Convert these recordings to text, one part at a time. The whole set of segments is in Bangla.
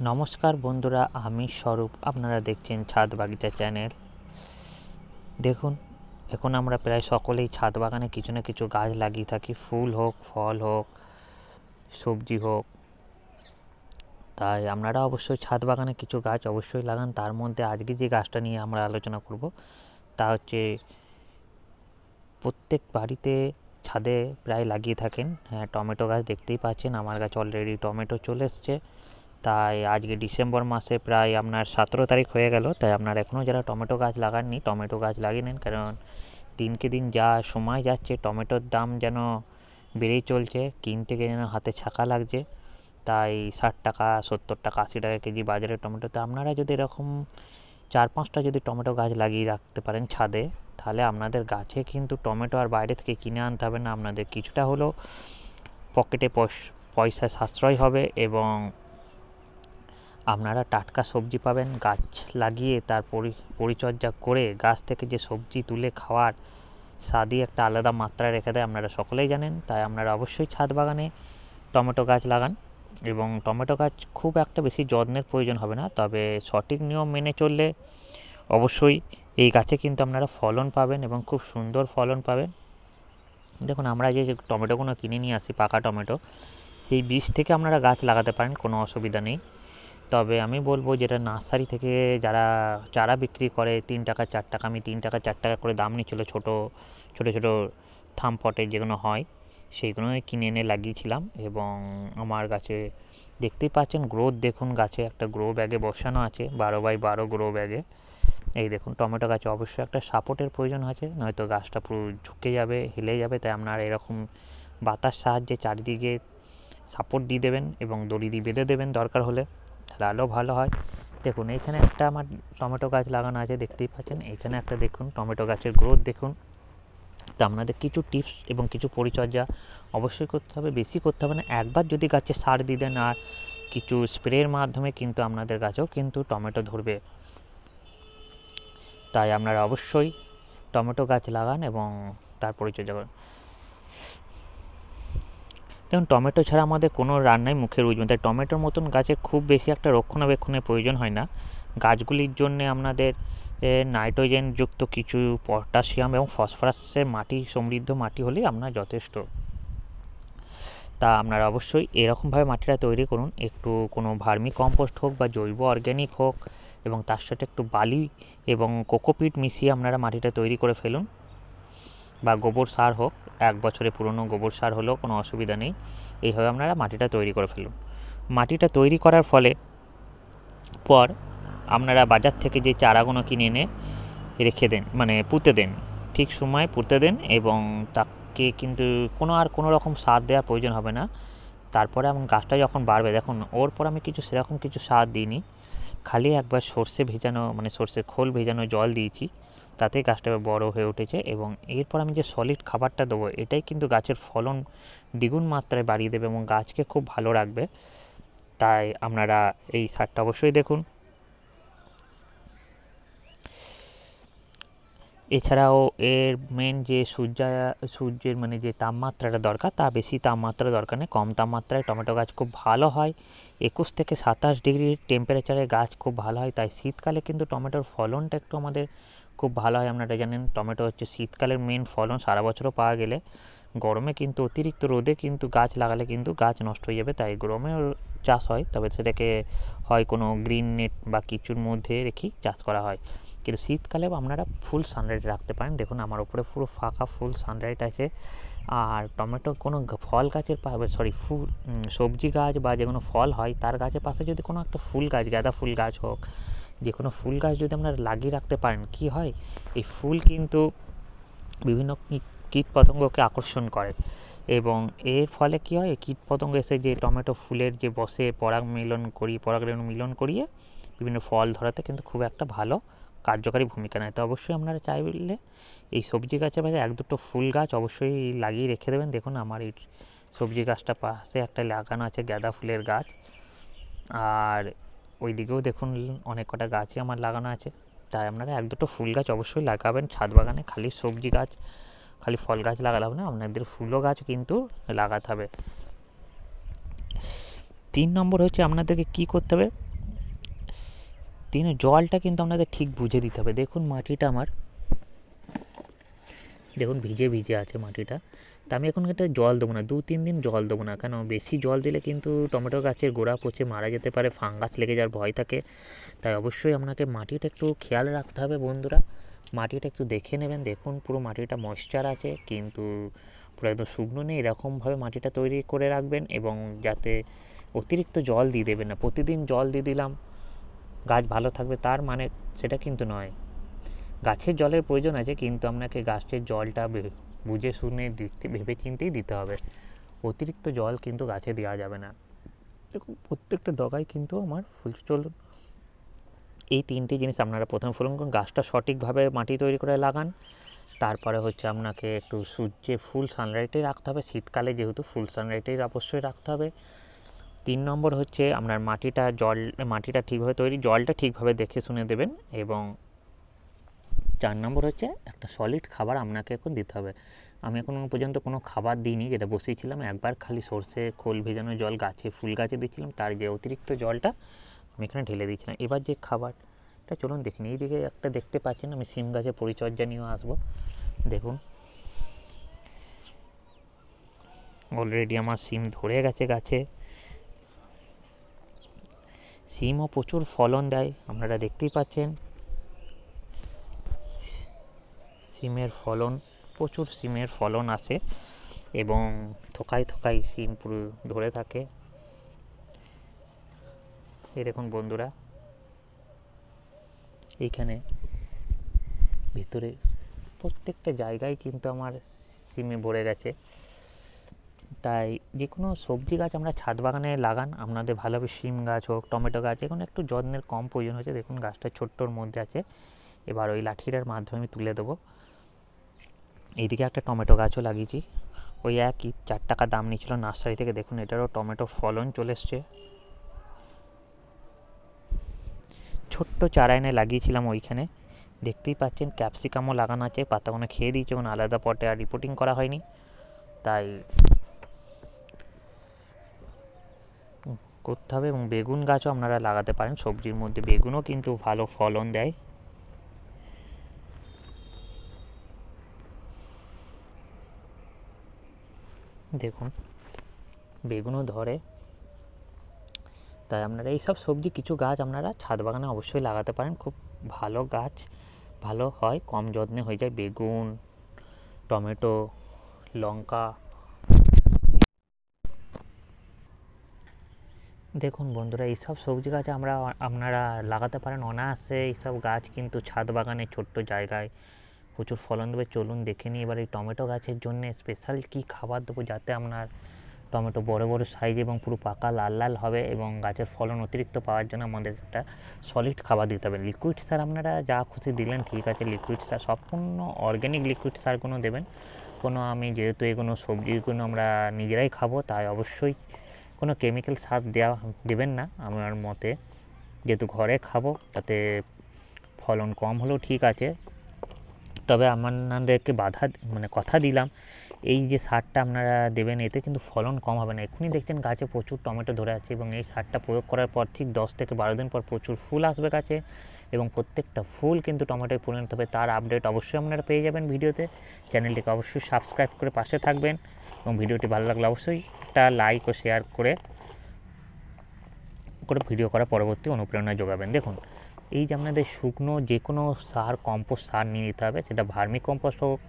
নমস্কার বন্ধুরা, আমি স্বরূপ। আপনারা দেখছেন ছাদ বাগিচা চ্যানেল। দেখুন, এখন আমরা প্রায় সকলেই ছাদ বাগানে কিছু না কিছু গাছ লাগিয়ে থাকি, ফুল হোক, ফল হোক, সবজি হোক। তাই আপনারা অবশ্যই ছাদ বাগানে কিছু গাছ অবশ্যই লাগান। তার মধ্যে আজকে যে গাছটা নিয়ে আমরা আলোচনা করব তা হচ্ছে প্রত্যেক বাড়িতে ছাদে প্রায় লাগিয়ে থাকেন। হ্যাঁ, টমেটো গাছ দেখতেই পাচ্ছেন, আমার গাছ অলরেডি টমেটো চলে এসছে। তাই আজকে ডিসেম্বর মাসে প্রায় আপনার 17 তারিখ হয়ে গেল। তাই আপনার এখনও যারা টমেটো গাছ লাগাননি, টমেটো গাছ লাগিয়ে নিন। কারণ দিনকে দিন যা সময় যাচ্ছে টমেটোর দাম যেন বেড়েই চলছে, কিনতে গিয়ে যেন হাতে ছাকা লাগছে। তাই 60 টাকা, 70 টাকা, 80 টাকা কেজি বাজারে টমেটো। তো আপনারা যদি এরকম 4-5টা যদি টমেটো গাছ লাগিয়ে রাখতে পারেন ছাদে, তাহলে আপনাদের গাছে কিন্তু টমেটো আর বাইরে থেকে কিনে আনতে হবে না। আপনাদের কিছুটা হলেও পকেটে পয়সা সাশ্রয় হবে এবং আপনারা টাটকা সবজি পাবেন। গাছ লাগিয়ে তার পরিচর্যা করে গাছ থেকে যে সবজি তুলে খাওয়ার স্বাদই একটা আলাদা মাত্রায় রেখে দেয়, আপনারা সকলেই জানেন। তাই আপনারা অবশ্যই ছাদ বাগানে টমেটো গাছ লাগান। এবং টমেটো গাছ খুব একটা বেশি যত্নের প্রয়োজন হবে না, তবে সঠিক নিয়ম মেনে চললে অবশ্যই এই গাছে কিন্তু আপনারা ফলন পাবেন এবং খুব সুন্দর ফলন পাবেন। দেখুন, আমরা যে টমেটোগুলো কিনে নিয়ে আসি পাকা টমেটো, সেই বীজ থেকে আপনারা গাছ লাগাতে পারেন, কোনো অসুবিধা নেই। তবে আমি বলবো, যেটা নার্সারি থেকে যারা চারা বিক্রি করে 3 টাকা 4 টাকা, আমি 3 টাকা 4 টাকা করে দাম নিচ্ছিল ছোটো ছোটো ছোটো থাম পটে যেগুলো হয়, সেইগুলোই কিনে এনে লাগিয়েছিলাম। এবং আমার গাছে দেখতেই পাচ্ছেন গ্রোথ দেখুন, গাছে একটা গ্রো ব্যাগে বসানো আছে, 12x12 গ্রো ব্যাগে। এই দেখুন, টমেটো গাছে অবশ্যই একটা সাপোর্টের প্রয়োজন আছে, নয়তো গাছটা পুরো ঝুঁকে যাবে, হেলে যাবে। তাই আপনারা এরকম বাতাস সাহায্যে চারিদিকে সাপোর্ট দিয়ে দেবেন এবং দড়ি দিয়ে বেঁধে দেবেন দরকার হলে, তাহলে আরও ভালো হয়। দেখুন, এইখানে একটা আমার টমেটো গাছ লাগানো আছে, দেখতেই পাচ্ছেন। এইখানে একটা দেখুন টমেটো গাছের গ্রোথ দেখুন। তো আপনাদের কিছু টিপস এবং কিছু পরিচর্যা অবশ্যই করতে হবে, বেশি করতে হবে না। একবার যদি গাছে সার দিয়ে দেন আর কিছু স্প্রের মাধ্যমে কিন্তু আপনাদের গাছেও কিন্তু টমেটো ধরবে। তাই আপনারা অবশ্যই টমেটো গাছ লাগান এবং তার পরিচর্যা করুন। দেখুন, টমেটো ছাড়া আমাদের কোনো রান্নাই মুখে রুচবে না। তাই টমেটোর মতন গাছের খুব বেশি একটা রক্ষণাবেক্ষণের প্রয়োজন হয় না। গাছগুলির জন্যে আপনাদের নাইট্রোজেনযুক্ত কিছু পটাশিয়াম এবং ফসফরাসের মাটি, সমৃদ্ধ মাটি হলেই আপনার যথেষ্ট। তা আপনারা অবশ্যই এরকমভাবে মাটিটা তৈরি করুন, একটু কোনো ভার্মি কম্পোস্ট হোক বা জৈব অর্গ্যানিক হোক, এবং তার সাথে একটু বালি এবং কোকোপিট মিশিয়ে আপনারা মাটিটা তৈরি করে ফেলুন, বা গোবর সার হোক, 1 বছরে পুরনো গোবর সার হলেও কোনো অসুবিধা নেই। এইভাবে আপনারা মাটিটা তৈরি করে ফেলুন। মাটিটা তৈরি করার পর আপনারা বাজার থেকে যে চারাগুলো কিনে এনে রেখে দেন, মানে পুঁতে দেন, ঠিক সময় পুঁতে দেন এবং তাকে কিন্তু কোনো রকম সার দেওয়ার প্রয়োজন হবে না। তারপরে এবং গাছটা যখন বাড়বে, দেখুন ওর পর আমি সেরকম কিছু সার দিইনি, খালি একবার সর্ষে ভেজানো, মানে সর্ষের খোল ভেজানো জল দিয়েছি, তাতেই গাছটা বড় হয়ে উঠেছে। এবং এরপর আমি যে সলিড খাবারটা দেবো, এটাই কিন্তু গাছের ফলন দ্বিগুণ মাত্রায় বাড়িয়ে দেবে এবং গাছকে খুব ভালো রাখবে। তাই আপনারা এই সারটা অবশ্যই দেখুন। এছাড়াও এর মেন যে সূর্যের মানে যে তাপমাত্রাটা দরকার, তা বেশি তাপমাত্রা দরকার নেই, কম তাপমাত্রায় টমেটো গাছ খুব ভালো হয়। 21 থেকে 27 ডিগ্রি টেম্পারেচারে গাছ খুব ভালো হয়। তাই শীতকালে কিন্তু টমেটোর ফলনটা একটু আমাদের খুব ভালো হয়। আপনারা জানেন টমেটো হচ্ছে শীতকালের মেন ফলন, সারা বছরও পাওয়া গেলে। গরমে কিন্তু অতিরিক্ত রোদে কিন্তু গাছ লাগালে কিন্তু গাছ নষ্ট হয়ে যাবে, তাই গরমেও চাষ হয়, তবে সেটাকে হয় কোনো গ্রিন নেট বা কিছুর মধ্যে রেখেই চাষ করা হয়। কিন্তু শীতকালেও আপনারা ফুল সানলাইট রাখতে পারেন। দেখুন, আমার ওপরে পুরো ফাঁকা ফুল সানলাইট আছে। আর টমেটো কোনো ফল গাছের সবজি গাছ বা যে কোনো ফল হয় তার গাছের পাশে যদি কোনো একটা ফুল গাছ, গাঁদা ফুল গাছ হোক, যে কোনো ফুল গাছ যদি আপনারা লাগিয়ে রাখতে পারেন, কি হয়, এই ফুল কিন্তু বিভিন্ন কীট পতঙ্গকে আকর্ষণ করে এবং এর ফলে কী হয়, কীট পতঙ্গ এসে যে টমেটো ফুলের যে বসে পরাগরেণু মিলন করিয়ে বিভিন্ন ফল ধরাতে কিন্তু খুব একটা ভালো কার্যকারী ভূমিকা নেয়। তো অবশ্যই আপনারা চাইলে এই সবজি গাছের পাশে 1-2 ফুল গাছ অবশ্যই লাগিয়ে রেখে দেবেন। দেখুন, আমার এই সবজি গাছটা পাশে একটা লাগানো আছে গাঁদা ফুলের গাছ, আর ওই দিকেও দেখুন অনেক কটা গাছই আমার লাগানো আছে। তাই আপনারা 1-2 ফুল গাছ অবশ্যই লাগাবেন ছাদ বাগানে। খালি সবজি গাছ, খালি ফল গাছ লাগালে হবে না, আপনাদের ফুলও গাছ কিন্তু লাগাতে হবে। 3 নম্বর হচ্ছে আপনাদেরকে কী করতে হবে, জলটা কিন্তু আপনাদের ঠিক বুঝে দিতে হবে। দেখুন মাটিটা আমার দেখুন ভিজে ভিজে আছে মাটিটা। তা আমি এখন এটা জল দেবো না, 2-3 দিন জল দেবো না, কেন বেশি জল দিলে কিন্তু টমেটো গাছের গোড়া পচে মারা যেতে পারে, ফাঙ্গাস লেগে যাওয়ার ভয় থাকে। তাই অবশ্যই আপনাকে মাটিটা একটু খেয়াল রাখতে হবে বন্ধুরা। মাটিটা একটু দেখে নেবেন, দেখুন পুরো মাটিটা ময়েশ্চার আছে কিন্তু পুরো একদম শুকনো নেই, এরকমভাবে মাটিটা তৈরি করে রাখবেন। এবং যাতে অতিরিক্ত জল দিয়ে দেবেন না, প্রতিদিন জল দিয়ে দিলাম গাছ ভালো থাকবে তার মানে সেটা কিন্তু নয়। গাছের জলের প্রয়োজন আছে কিন্তু আপনাকে গাছের জলটা বুঝে শুনে দিতে, ভেবে চিন্তেই দিতে হবে। অতিরিক্ত জল কিন্তু গাছে দেওয়া যাবে না। দেখুন প্রত্যেকটা ডগায় কিন্তু আমার ফুল। চলুন এই 3টে জিনিস আপনারা প্রথমে ফলো করুন, গাছটা সঠিকভাবে মাটি তৈরি করে লাগান। তারপরে হচ্ছে আপনাকে একটু সূর্যে ফুল সানলাইটেই রাখতে হবে, শীতকালে যেহেতু ফুল সানলাইটেই অবশ্যই রাখতে হবে। 3 নম্বর হচ্ছে আপনার মাটিটা ঠিকভাবে তৈরি, জলটা ঠিকভাবে দেখে শুনে দেবেন। এবং 4 নম্বর হচ্ছে একটা সলিড খাবার আপনাকে এখন দিতে হবে। আমি এখনও পর্যন্ত কোনো খাবার দিইনি, যেটা বসিয়েছিলাম একবার খালি সর্ষে খোল ভেজানো জল গাছে, ফুল গাছে দিচ্ছিলাম, তার যে অতিরিক্ত জলটা আমি এখানে ঢেলে দিয়েছিলাম। এবার যে খাবারটা চলুন দেখুন, এই দিকে একটা দেখতে পাচ্ছেন আমি সিম গাছের পরিচর্যা নিয়েও আসবো। দেখুন অলরেডি আমার সিম ধরে গেছে গাছে, সিমও প্রচুর ফলন দেয়, আপনারা দেখতেই পাচ্ছেন সিমের ফলন, প্রচুর সিমের ফলন আসে এবং থোকায় থোকায় সিম পুরো ধরে থাকে। এই দেখুন বন্ধুরা, এইখানে ভিতরে প্রত্যেকটা জায়গায় কিন্তু আমার সিমে ভরে গেছে। তাই যে কোনো সবজি গাছ আমরা ছাদ বাগানে লাগান, আপনাদের ভালোভাবে সিম গাছ হোক, টমেটো গাছ, এখন একটু যত্নের কম প্রয়োজন হচ্ছে। দেখুন গাছটা ছোট্টর মধ্যে আছে, এবার ওই লাঠিটার মাধ্যমে আমি তুলে দেবো। এইদিকে একটা টমেটো গাছও লাগিয়েছি, ওই একই 4 টাকা দাম নিয়েছিল নার্সারি থেকে। দেখুন এটারও টমেটো ফলন চলে এসছে, ছোট্ট চারা এনে লাগিয়েছিলাম ওইখানে। দেখতেই পাচ্ছেন ক্যাপসিকামও লাগানো আছে, পাতাগুলো খেয়ে দিয়েছে, কোনো আলাদা পটে আর রিপোর্টিং করা হয়নি, তাই করতে হবে। এবং বেগুন গাছও আপনারা লাগাতে পারেন, সবজির মধ্যে বেগুনও কিন্তু ভালো ফলন দেয়। দেখুন বেগুনও ধরে। তাই আপনারা এইসব সবজি কিছু গাছ আপনারা ছাদ বাগানে অবশ্যই লাগাতে পারেন, খুব ভালো গাছ, ভালো হয়, কম যত্নে হয়ে যায়। বেগুন, টমেটো, লঙ্কা। দেখুন বন্ধুরা, এইসব সবজি গাছ আপনারা লাগাতে পারেন অনায়াসে। এইসব গাছ কিন্তু ছাদ বাগানে ছোট্ট জায়গায় প্রচুর ফলন দেবে। চলুন দেখে নিই এবার এই টমেটো গাছের জন্য স্পেশাল কী খাবার দেবো যাতে আপনার টমেটো বড় বড় সাইজ এবং পুরো পাকা লাল লাল হবে। এবং গাছের ফলন অতিরিক্ত পাওয়ার জন্য আমাদের একটা সলিড খাবার দিতে হবে। লিকুইড সার আপনারা যা খুশি দিলেন ঠিক আছে, লিকুইড সার সম্পূর্ণ অর্গ্যানিক লিকুইড সারগুলো দেবেন। কোনো আমি যেহেতু এগুলো সবজিগুলো আমরা নিজেরাই খাবো, তাই অবশ্যই কোনো কেমিক্যাল সার দেবেন না আমার মতে, যেহেতু ঘরে খাবো তাতে ফলন কম হলেও ঠিক আছে। তবে আপনাদেরকে কথা দিলাম, এই যে সারটা আপনারা দেবেন এতে কিন্তু ফলন কম হবে না। এক্ষুনি দেখছেন গাছে প্রচুর টমেটো ধরে আছে এবং এই সারটা প্রয়োগ করার পর ঠিক 10 থেকে 12 দিন পর প্রচুর ফুল আসবে গাছে এবং প্রত্যেকটা ফুল কিন্তু টমেটোয় পরিণত হবে। তার আপডেট অবশ্যই আপনারা পেয়ে যাবেন ভিডিওতে। চ্যানেলটিকে অবশ্যই সাবস্ক্রাইব করে পাশে থাকবেন এবং ভিডিওটি ভালো লাগলে অবশ্যই একটা লাইক ও শেয়ার করে ভিডিও করা পরবর্তী অনুপ্রেরণা যোগাবেন। দেখুন এই যে আপনাদের শুকনো যে কোনো সার, কম্পোস্ট সার নিয়ে নিতে হবে, সেটা ভার্মি কম্পোস্ট হোক,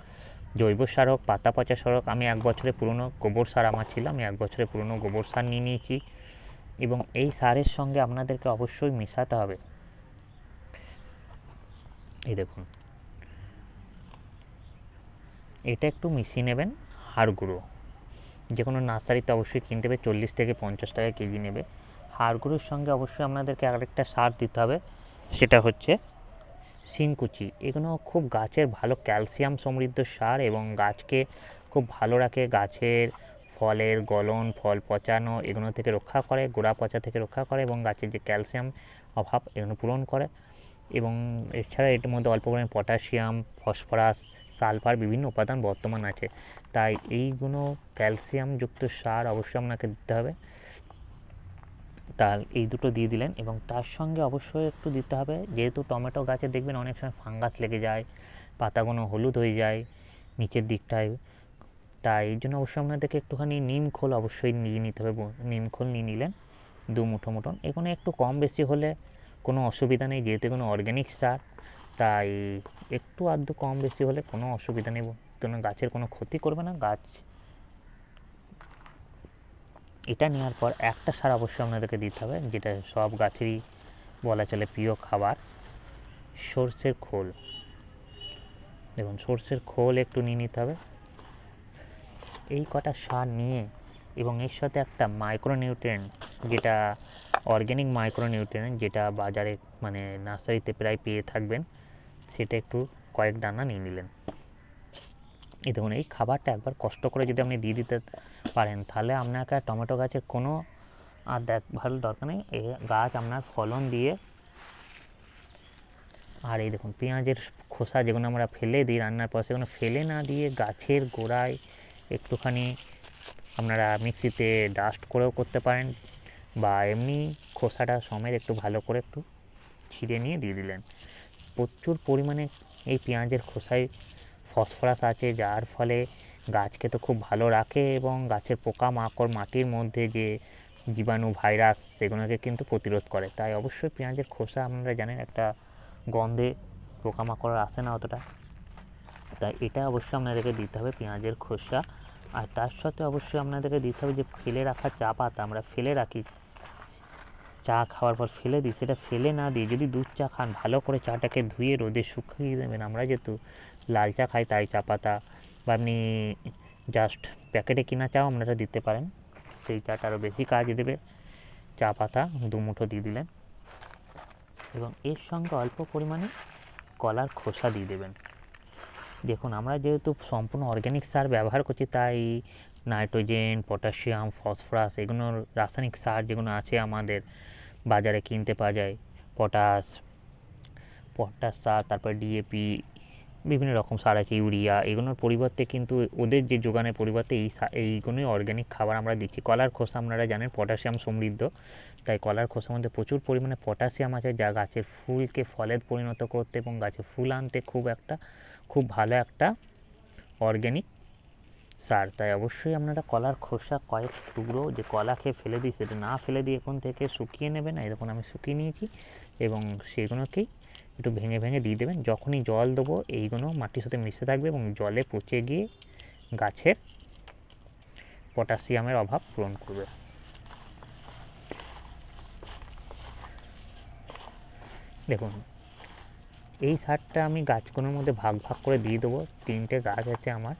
জৈব সার হোক, পাতা পচা সার হোক। আমি 1 বছরের পুরনো গোবর সার আমার ছিল, আমি 1 বছরের পুরনো গোবর সার নিয়ে নিয়েছি এবং এই সারের সঙ্গে আপনাদেরকে অবশ্যই মেশাতে হবে। এই দেখুন এটা একটু মিশিয়ে নেবেন। হাড় গুঁড়ো যে কোনো নার্সারিতে অবশ্যই কিনতে হবে, 40 থেকে 50 টাকা কেজি নেবে। হাড় গুঁড়োর সঙ্গে অবশ্যই আপনাদেরকে আরেকটা সার দিতে হবে, সেটা হচ্ছে শিংকুচি। এগুলো খুব গাছের ভালো ক্যালসিয়াম সমৃদ্ধ সার এবং গাছকে খুব ভালো রাখে, গাছের ফলের গলন, ফল পচানো এগুলো থেকে রক্ষা করে, গোড়া পচা থেকে রক্ষা করে এবং গাছের যে ক্যালসিয়াম অভাব এগুলো পূরণ করে। এবং এছাড়া এটার মধ্যে অল্প পরিমাণে পটাশিয়াম, ফসফরাস, সালফার বিভিন্ন উপাদান বর্তমান আছে। তাই এইগুলো ক্যালসিয়ামযুক্ত সার অবশ্যই আপনাকে দিতে হবে। তার এই দুটো দিয়ে দিলেন এবং তার সঙ্গে অবশ্যই একটু দিতে হবে, যেহেতু টমেটো গাছে দেখবেন অনেক সময় ফাঙ্গাস লেগে যায়, পাতাগুলো হলুদ হয়ে যায় নিচের দিকটায়, তাই এই জন্য অবশ্যই আপনাদেরকে একটুখানি নিম খোল অবশ্যই নিয়ে নিতে হবে। নিম খোল নিয়ে নিলেন 2 মুঠো মতন। এখানে একটু কম বেশি হলে কোনো অসুবিধা নেই, যেহেতু কোনো অর্গ্যানিক সার, তাই একটু আধটু কম বেশি হলে কোনো অসুবিধা নেই, কোনো গাছের কোনো ক্ষতি করবে না গাছ। এটা নেওয়ার পর একটা সার অবশ্যই আপনাদেরকে দিতে হবে, যেটা সব গাছেরই বলা চলে প্রিয় খাবার, সর্ষের খোল। দেখুন সর্ষের খোল একটু নিয়ে নিতে হবে। এই কটা সার নিয়ে এবং এর সাথে একটা মাইক্রোনিউট্রিয়েন্ট, যেটা অর্গ্যানিক মাইক্রোনিউট্রিয়েন্ট, যেটা বাজারে মানে নার্সারিতে প্রায় পেয়ে থাকবেন, সেটা একটু কয়েক দানা নিয়ে নিলেন। এই দেখুন এই খাবারটা একবার কষ্ট করে যদি আপনি দিয়ে দিতে পারেন, তাহলে আপনাকে টমেটো গাছের কোনো আর দেখভাল দরকার নেই, এই গাছ আপনার ফলন দিয়ে। আর এই দেখুন পেঁয়াজের খোসা যেগুলো আমরা ফেলে দিই রান্নার পর, সেগুলো ফেলে না দিয়ে গাছের গোড়ায় একটুখানি আপনারা মিক্সিতে ডাস্ট করেও করতে পারেন, বা এমনি খোসাটা সমেত একটু ভালো করে একটু ছিঁড়ে নিয়ে দিয়ে দিলেন। প্রচুর পরিমাণে এই পেঁয়াজের খোসায় ফসফরাস আছে, যার ফলে গাছকে তো খুব ভালো রাখে এবং গাছের পোকামাকড়, মাটির মধ্যে যে জীবাণু, ভাইরাস, সেগুলোকে কিন্তু প্রতিরোধ করে। তাই অবশ্যই পেঁয়াজের খোসা আপনারা জানেন একটা গন্ধে পোকামাকড় আসে না অতটা, তাই এটা অবশ্যই আপনাদেরকে দিতে হবে পেঁয়াজের খোসা। আর তার সাথে অবশ্যই আপনাদেরকে দিতে হবে যে ফেলে রাখা চা পাতা, আমরা ফেলে রাখি চা খাওয়ার পর ফেলে দিই, সেটা ফেলে না দিয়ে যদি দুধ চা খান, ভালো করে চাটাকে ধুয়ে রোদে শুকিয়ে দেবেন। আমরা যেহেতু লাল চা খাই, তাই চা পাতা বা আপনি জাস্ট প্যাকেটে কিনা চাও আপনারা দিতে পারেন, সেই চাটা আরও বেশি কাজ দেবে। চা পাতা 2 মুঠো দিয়ে দিলেন এবং এর সঙ্গে অল্প পরিমাণে কলার খোসা দিয়ে দেবেন। দেখুন আমরা যেহেতু সম্পূর্ণ অর্গ্যানিক সার ব্যবহার করছি, তাই নাইট্রোজেন, পটাশিয়াম, ফসফরাস, এগুলোর রাসায়নিক সার যেগুলো আছে আমাদের বাজারে কিনতে পাওয়া যায়, পটাশ সার, তারপর ডিএপি, বিভিন্ন রকম সার আছে, ইউরিয়া, এগুলোর পরিবর্তে কিন্তু ওদের যে যোগানের পরিবর্তে এইগুলোই অর্গ্যানিক খাবার আমরা দিচ্ছি। কলার খোসা আপনারা জানেন পটাশিয়াম সমৃদ্ধ, তাই কলার খোসার মধ্যে প্রচুর পরিমাণে পটাশিয়াম আছে, যা গাছের ফুলকে ফলে পরিণত করতে এবং গাছে ফুল আনতে খুব ভালো একটা অর্গ্যানিক সার। তাই অবশ্যই আপনারা কলার খোসা কয়েক টুকরো, যে কলা খেয়ে ফেলে দিই সেটা না ফেলে দিয়ে এখন থেকে শুকিয়ে নেবেন। এরকম আমি শুকিয়ে নিয়েছি এবং সেগুলোকেই একটু ভেঙে ভেঙে দিয়ে দেবেন। যখনই জল দেবো এইগুলো মাটির সাথে মিশে থাকবে এবং জলে পচে গিয়ে গাছের পটাশিয়ামের অভাব পূরণ করবে। দেখুন এই সারটা আমি গাছগুলোর মধ্যে ভাগ ভাগ করে দিয়ে দেবো। 3টে গাছ আছে আমার,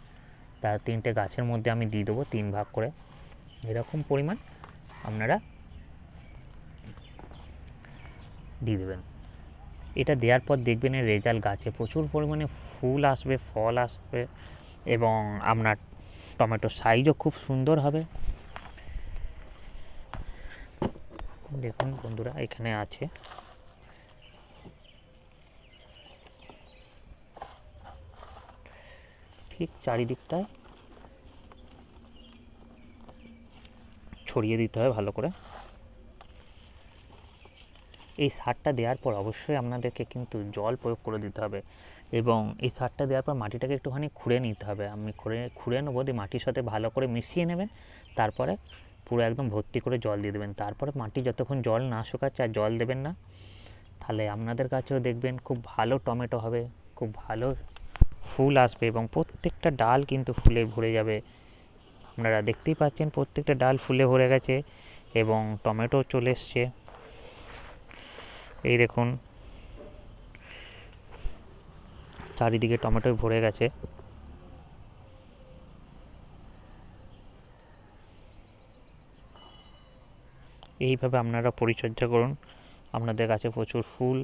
তার 3টে গাছের মধ্যে আমি দিয়ে দেবো 3 ভাগ করে, এরকম পরিমাণ আপনারা দিয়ে দেবেন। এটা দেওয়ার পর দেখবেন এর রেজাল্ট, গাছে প্রচুর পরিমাণে ফুল আসবে, ফল আসবে এবং আপনার টমেটোর সাইজও খুব সুন্দর হবে। দেখুন বন্ধুরা এখানে আছে, ঠিক চারিদিকটায় ছড়িয়ে দিতে হয় ভালো করে। এই সারটা দেওয়ার পর অবশ্যই আপনাদেরকে কিন্তু জল প্রয়োগ করে দিতে হবে এবং এই সারটা দেওয়ার পর মাটিটাকে একটুখানি খুঁড়ে নিতে হবে। আমি খুঁড়ে নেবো, দিয়ে মাটির সাথে ভালো করে মিশিয়ে নেবেন, তারপরে পুরো একদম ভর্তি করে জল দিয়ে দেবেন। তারপরে মাটি যতক্ষণ জল না শুকাচ্ছে আর জল দেবেন না, তাহলে আপনাদের কাছেও দেখবেন খুব ভালো টমেটো হবে, খুব ভালো ফুল আসবে এবং প্রত্যেকটা ডাল কিন্তু ফুলে ভরে যাবে। আপনারা দেখতেই পাচ্ছেন প্রত্যেকটা ডাল ফুলে ভরে গেছে এবং টমেটো চলে এসছে। এই দেখুন চারিদিকে টমেটো ভরে গেছে। এইভাবে আপনারা পরিচর্যা করুন, আপনাদের কাছে প্রচুর ফুল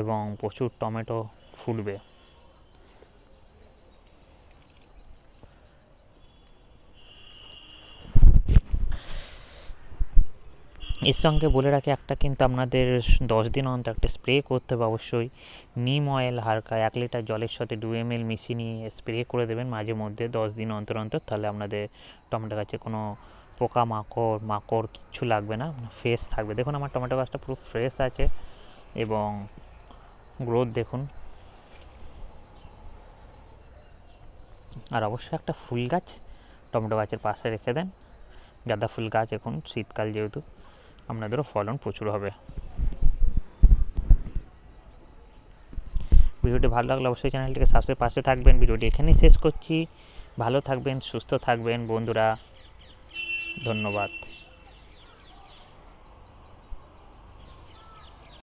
এবং প্রচুর টমেটো ফুটবে। এর সঙ্গে বলে রাখি একটা কিন্তু আপনাদের 10 দিন অন্তর একটা স্প্রে করতে হবে অবশ্যই। নিম অয়েল হালকা 1 লিটার জলের সাথে 2 ml মিশিয়ে নিয়ে স্প্রে করে দেবেন মাঝে মধ্যে 10 দিন অন্তর অন্তর, তাহলে আপনাদের টমেটো গাছে কোনো পোকা মাকড় কিচ্ছু লাগবে না, ফ্রেশ থাকবে। দেখুন আমার টমেটো গাছটা পুরো ফ্রেশ আছে এবং গ্রোথ দেখুন। আর অবশ্যই একটা ফুল গাছ টমেটো গাছের পাশে রেখে দেন, গাঁদা ফুল গাছ, এখন শীতকাল যেহেতু আপনাদেরও ফলন প্রচুর হবে। ভিডিওটি ভালো লাগলে অবশ্যই চ্যানেলটিকে সাবস্ক্রাইব পাশে থাকবেন। ভিডিওটি এখানেই শেষ করছি। ভালো থাকবেন, সুস্থ থাকবেন বন্ধুরা, ধন্যবাদ।